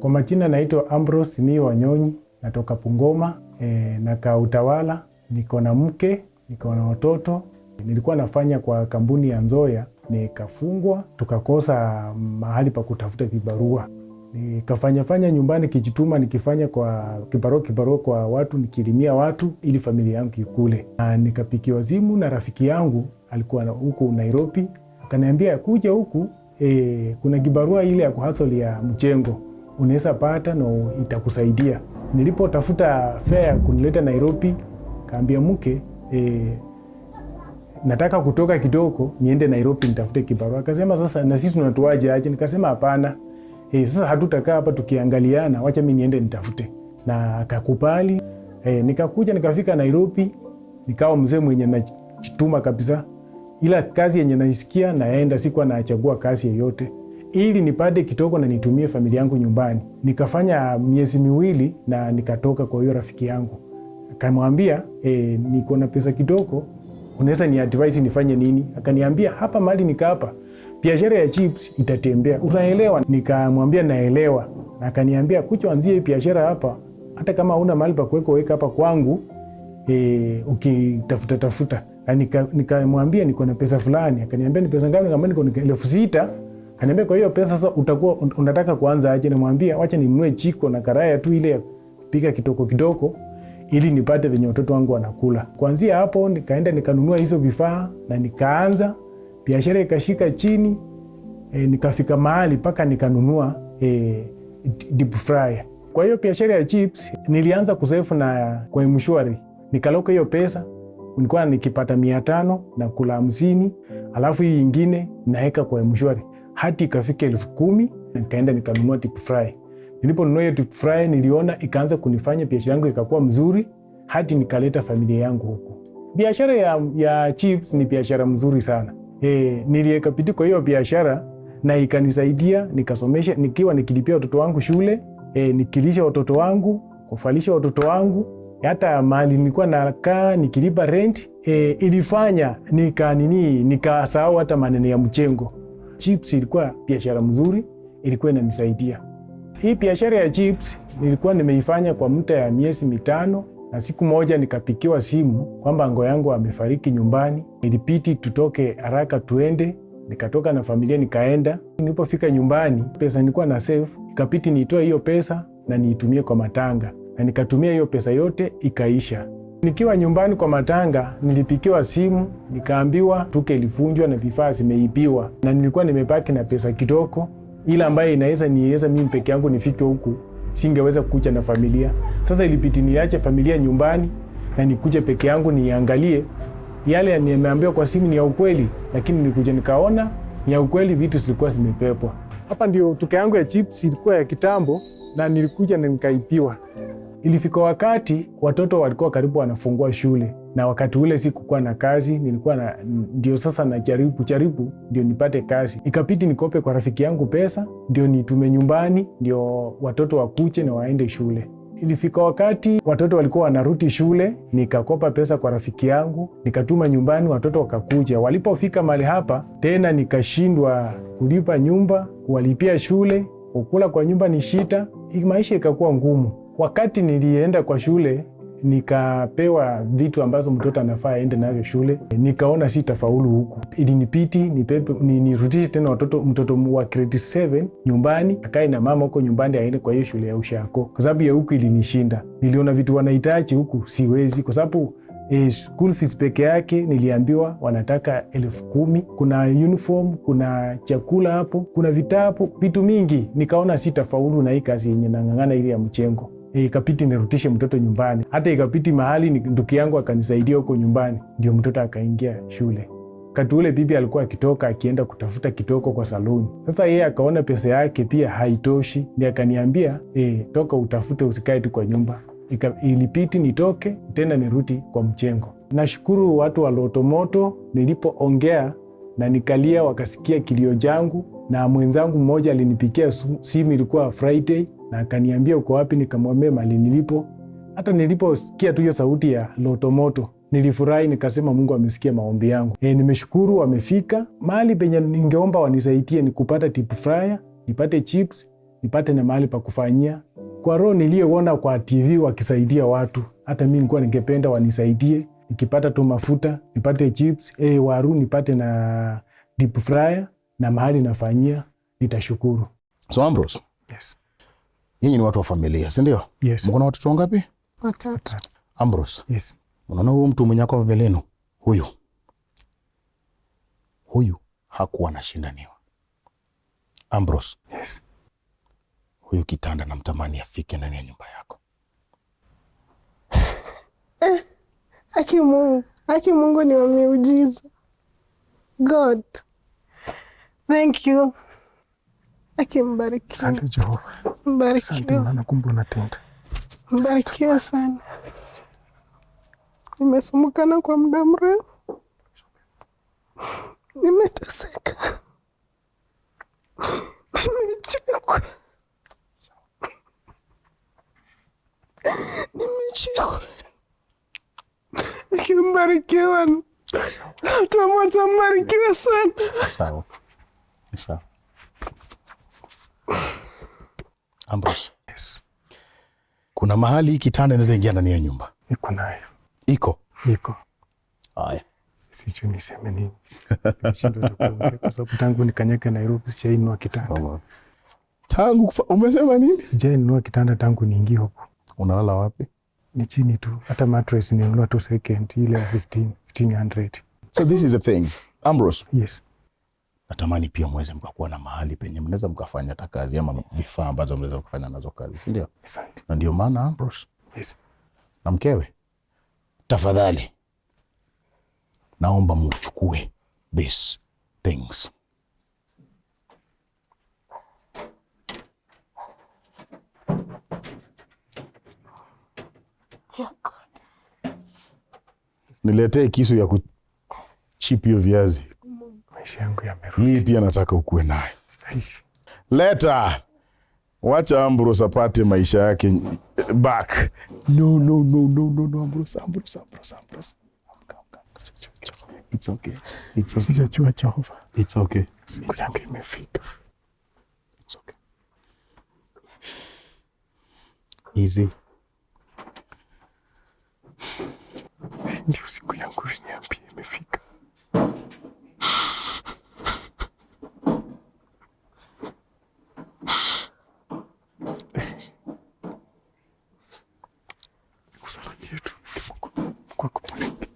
Kwa majina naitwa Ambrose ni Wanyonyi, natoka Bungoma, nakaa Utawala, niko na mke, niko na watoto. Nilikuwa nafanya kwa kampuni ya Nzoia, nikafungwa, tukakosa mahali pa kutafuta vibarua. Nikafanya nyumbani kijituma, nikifanya kwa kibarua kwa watu, nikilimia watu ili familia yangu ikule. Nikapikiwa simu na rafiki yangu alikuwa huku Nairobi, akaniambia kuja huku, kuna kibarua ile ya kuhustle ya mchengo, unaweza pata na itakusaidia. Nilipotafuta fare kunileta Nairobi, kaambia mke, nataka kutoka kidogo niende Nairobi nitafute kibarua. Akasema sasa na sisi tunatuaje aje? Nikasema hapana. Sasa hatutakaa hapa tukiangaliana, wacha mimi niende nitafute. Na akakubali. Nikakuja nikafika Nairobi, nikawa mzee mwenye najituma kabisa. Ila kazi yenye naisikia naenda, sikuwa naachagua kazi yoyote ili nipate kidogo na nitumie familia yangu nyumbani. Nikafanya miezi miwili na nikatoka kwa hiyo rafiki yangu. Akamwambia, niko na pesa kidogo, unaweza ni advise nifanye nini? Akaniambia hapa mali nikapa, biashara ya chips itatembea. Unaelewa? Nikamwambia naelewa. Na akaniambia kuja anzie biashara hapa, hata kama huna mali pa kuweka weka hapa kwangu, ukitafuta. Nikamwambia niko na pesa fulani. Akaniambia ni pesa ngapi? Kama niko 6,000. Akaniambia kwa hiyo pesa sasa utakuwa unataka kuanza aje? Namwambia wacha ninunue jiko na karaya tu ile ya kupika kidogo ili nipate venye watoto wangu wanakula. Kuanzia hapo nikaenda nikanunua hizo vifaa na nikaanza biashara, ikashika chini. Nikafika mahali paka nikanunua deep fryer. Kwa hiyo biashara ya chips nilianza kusave na kwa mshwari. Nikaloka hiyo pesa, nilikuwa nikipata 500 na kula 50, alafu hii nyingine naeka kwa mshwari. Hadi ikafika 10,000, nikaenda nikanunua deep fryer. Niliponunua hiyo deep fryer niliona ikaanza kunifanya biashara yangu ikakuwa mzuri, hadi nikaleta familia yangu huko. Biashara ya chips ni biashara mzuri sana. Niliweka bidii kwa hiyo biashara na ikanisaidia, nikasomesha, nikiwa nikilipia watoto wangu shule, nikilisha watoto wangu, kufalisha watoto wangu, hata mali nilikuwa nakaa nikilipa rent. Ilifanya nikasahau hata maneno ya mchengo. Chips ilikuwa biashara mzuri, ilikuwa inanisaidia. Hii biashara ya chips nilikuwa nimeifanya kwa muda ya miezi 5, na siku moja nikapikiwa simu kwamba ngo yangu amefariki nyumbani. Ilibidi tutoke haraka tuende, nikatoka na familia nikaenda. Nilipofika nyumbani, pesa nilikuwa na save, ikabidi nitoe hiyo pesa na niitumie kwa matanga, na nikatumia hiyo pesa yote ikaisha. Nikiwa nyumbani kwa matanga nilipikiwa simu, nikaambiwa tuke ilivunjwa na vifaa zimeibiwa, na nilikuwa nimebaki na pesa kidogo ila ambaye inaweza mimi peke yangu nifike huku, singeweza kuja na familia. Sasa ilibidi niache familia nyumbani na nikuje peke yangu niangalie yale nimeambiwa kwa simu ni ya ukweli, lakini nilikuja nikaona ni ya ukweli, vitu zilikuwa zimepepwa. Hapa ndio tuka yangu ya chips ilikuwa ya kitambo na nilikuja na nikaipiwa. Ilifika wakati watoto walikuwa karibu wanafungua shule, na wakati ule sikukuwa na kazi, ndio sasa najaribu ndio nipate kazi. Ikabidi nikope kwa rafiki yangu pesa ndio nitume nyumbani, ndio watoto wakuche na waende shule. Ilifika wakati watoto walikuwa wanarudi shule, nikakopa pesa kwa rafiki yangu, nikatuma nyumbani, watoto wakakuja. Walipofika mahali hapa tena nikashindwa kulipa nyumba, kuwalipia shule, kukula kwa nyumba ni shida, maisha ikakuwa ngumu. Wakati nilienda kwa shule nikapewa vitu ambazo mtoto anafaa aende nayo shule, nikaona sitafaulu huku. Ilinibidi nirudishe tena mtoto wa grade 7 nyumbani, akae na mama huko nyumbani, aende kwa hiyo shule ya ushako, kwa sababu ya huku ilinishinda. Niliona vitu wanahitaji huku siwezi, kwa sababu school fees peke yake niliambiwa wanataka 10,000. Kuna uniform, kuna chakula hapo, kuna vitabu, vitu mingi. Nikaona sitafaulu na hii kazi yenye nang'ang'ana ile ya mchengo. Ikabidi nirudishe mtoto nyumbani. Hata ikabidi mahali ndugu yangu akanisaidia huko nyumbani, ndio mtoto akaingia shule. Wakati ule bibi alikuwa akitoka akienda kutafuta kitoko kwa saluni. Sasa yeye akaona pesa yake pia haitoshi, ndiye akaniambia toka utafute, usikae tu kwa nyumba. Ilibidi nitoke tena nirudi kwa mchengo. Nashukuru watu wa LottoMoto, nilipoongea na nikalia wakasikia kilio changu, na mwenzangu mmoja alinipigia simu, ilikuwa Friday, na akaniambia uko wapi? Nikamwambia mahali nilipo. Hata niliposikia tu hiyo sauti ya LottoMoto nilifurahi, nikasema Mungu amesikia maombi yangu. Nimeshukuru wamefika. Mahali penye ningeomba wanisaidie ni kupata deep fryer, nipate chips, nipate na mahali pa kufanyia. Kwa roho niliyoona kwa TV wakisaidia watu, hata mimi nilikuwa ningependa wanisaidie. Nikipata tu mafuta, nipate chips, waru, nipate na deep fryer na mahali nafanyia, nitashukuru. So Ambrose. Yes. Nyinyi ni watu wa familia, si ndio? Yes. Mko na watoto wangapi? 3. Ambrose. Yes. Unaona huyu mtu mwenye ako mbele yenu, huyu hakuwa anashindaniwa. Ambrose. Yes. Huyu kitanda na mtamani afike ndani ya nyumba yako. Haki Mungu ni wa miujiza. God. Thank you. Haki mbariki. Asante Jehova. Mbariki. Asante maana kumbe unatenda. Mbarikiwa sana. Nimesumukana kwa muda mrefu. Nimeteseka. Nimechekwa. Nikimbarikiwa. LottoMoto mbarikiwa sana. Sawa. Sawa. Ambrose. Yes. Kuna mahali hii kitanda inaweza ingia ndani ya nyumba? Iko nayo. Iko? Haya. Sijui niseme nini. Kwa sababu tangu nikanyake Nairobi sijainunua kitanda. Tangu umesema nini? Sijainunua kitanda tangu niingie huko. Unalala wapi? Ni chini tu. Hata mattress nilinunua tu second ile ya 1500. So this is a thing. Ambrose. Yes. Natamani pia mweze mkakuwa na mahali penye mnaweza mkafanya hata kazi ama vifaa ambazo mnaweza kufanya nazo kazi, si ndio? Asante. Na ndio maana Ambrose. Yes. Na mkewe, tafadhali naomba mchukue these things. Niletee kisu ya kuchip hiyo viazi. Maisha yangu yamerudi. Hii pia nataka ukue nayo. Leta. Wacha Ambrose apate maisha yake back. No, Ambrose. It's okay. Sijajua Jehova. It's okay. Siku yangu imefika. It's okay. Easy. Ndio siku yangu niambie imefika. Usalimie tu kwa kubariki.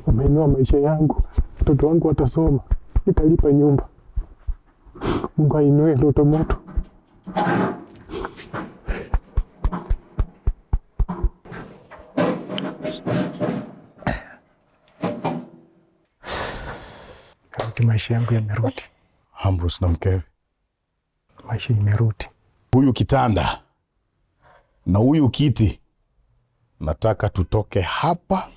Umeinua maisha yangu. Watoto wangu watasoma. Nitalipa nyumba. Mungu ainue LottoMoto. Maisha yangu yamerudi. Ambrose na mkewe. Maisha imerudi. Huyu kitanda na huyu kiti nataka tutoke hapa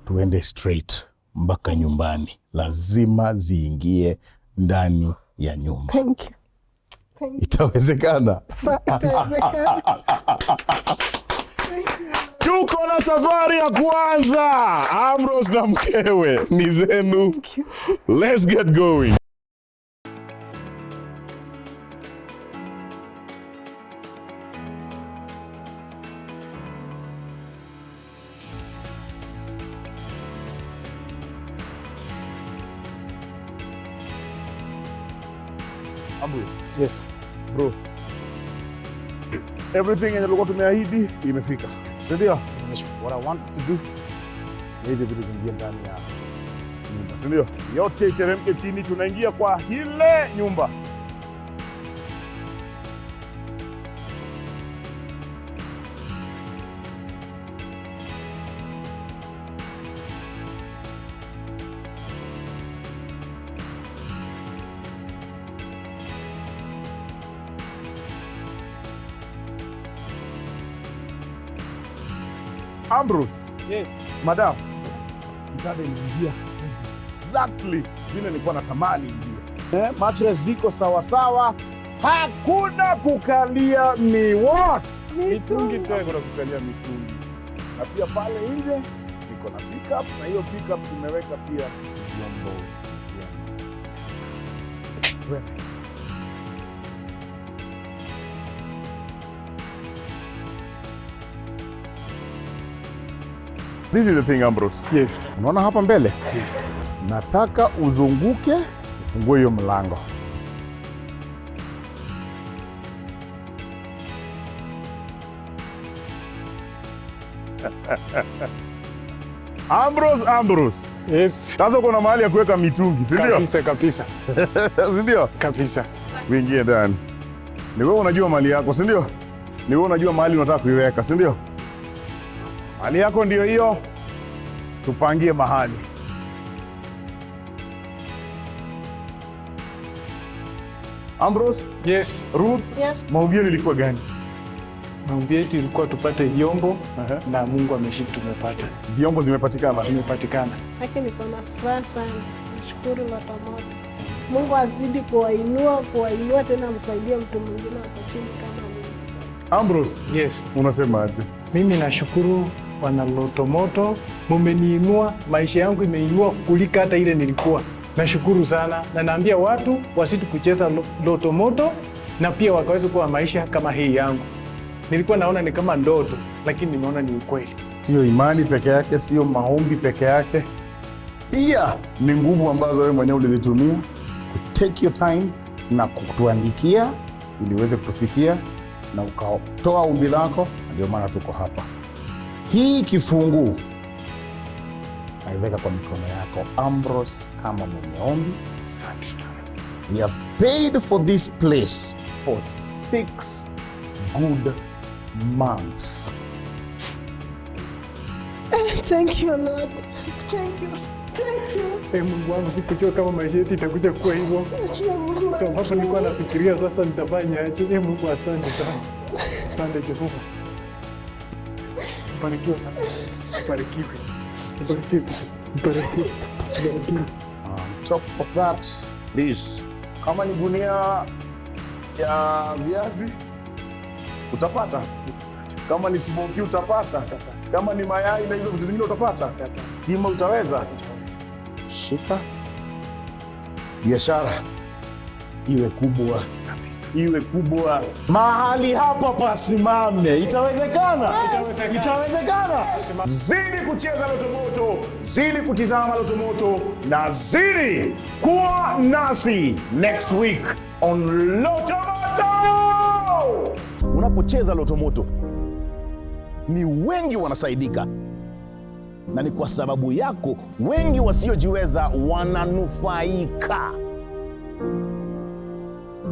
tuende straight mpaka nyumbani. Lazima ziingie ndani ya nyumba. Thank you. Itawezekana? Itawezekana. Tuko na safari ya kwanza. Ambrose na mkewe ni zenu. Let's get going. Ambrose. Yes. Bro. Everything yenye tulikuwa tumeahidi imefika. Ndio? What I want us to do ni hizi vitu zingie ndani ya nyumba. Ndio? Yote iteremke chini, tunaingia kwa ile nyumba. Ambrose. Yes. Madam. Yes. Kitanda iliingia exactly vile nilikuwa natamani ingie. Mattress ziko sawa sawa. Hakuna kukalia ni what? Mitungi tu kuna kukalia mitungi. Na pia pale nje niko na pickup na hiyo pickup tumeweka pia vyombo. This is the thing, Ambrose. Yes. Unaona hapa mbele? Yes. Nataka uzunguke, ufungue hiyo mlango. Ambrose. Yes. Sasa kuna mahali ya kuweka mitungi, si ndio? Kabisa. Si ndio? Kabisa. Uingie ndani. Ni wewe unajua mali yako, si ndio? Ni wewe unajua mahali unataka kuiweka, si ndio? Mali yako ndio hiyo. Tupangie mahali. Ambrose? Yes. Ruth? Yes. Maombi ilikuwa gani? Maombi yetu ilikuwa tupate vyombo na Mungu ameshika tumepata. Vyombo zimepatikana? Zimepatikana. Lakini niko na furaha sana. Nashukuru LottoMoto. Mungu azidi kuwainua tena, msaidie mtu mwingine hapo chini kama mimi. Ambrose? Yes. Unasema aje? Mimi nashukuru wana LottoMoto, mumeniinua, maisha yangu imeinua kulika hata ile nilikuwa. Nashukuru sana na naambia watu wasiti kucheza LottoMoto na pia wakaweza kuwa maisha kama hii yangu. Nilikuwa naona ni kama ndoto, lakini nimeona ni ukweli. Sio imani peke yake, sio maombi peke yake. Pia ni nguvu ambazo wewe mwenyewe ulizitumia take your time na kutuandikia ili uweze kutufikia na ukatoa ombi lako, ndio maana tuko hapa. Hii kifunguu naiweka kwa mikono yako Ambrose kama mwenye ombi. Asante sana. We have paid for this place for 6 good months. Thank you, Lord. Thank you. Mungu wangu, sikujua kama maisha yetu itakuja kuwa hivyo. So hapo nilikuwa nafikiria sasa nitafanya aje. Mungu asante sana. Asante Jehova. Barikiwa sana. Barikiwe. On top of that, please, kama ni gunia ya viazi utapata, kama ni smoky utapata, kama ni mayai na hizo vitu zingine utapata, stima utaweza. Shika biashara iwe kubwa, iwe kubwa. Mahali hapa pasimame. Itawezekana? Itawezekana. Zidi kucheza LottoMoto, zidi kutizama LottoMoto na zidi kuwa nasi next week on LottoMoto. Unapocheza LottoMoto ni wengi wanasaidika, na ni kwa sababu yako wengi wasiojiweza wananufaika.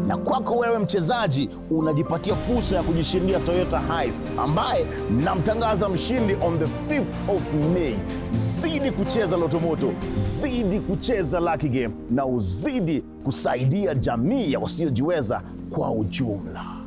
Na kwako wewe mchezaji unajipatia fursa ya kujishindia Toyota Hiace ambaye namtangaza mshindi on the 5th of May. Zidi kucheza LottoMoto, zidi kucheza LuckyGame na uzidi kusaidia jamii ya wasiojiweza kwa ujumla.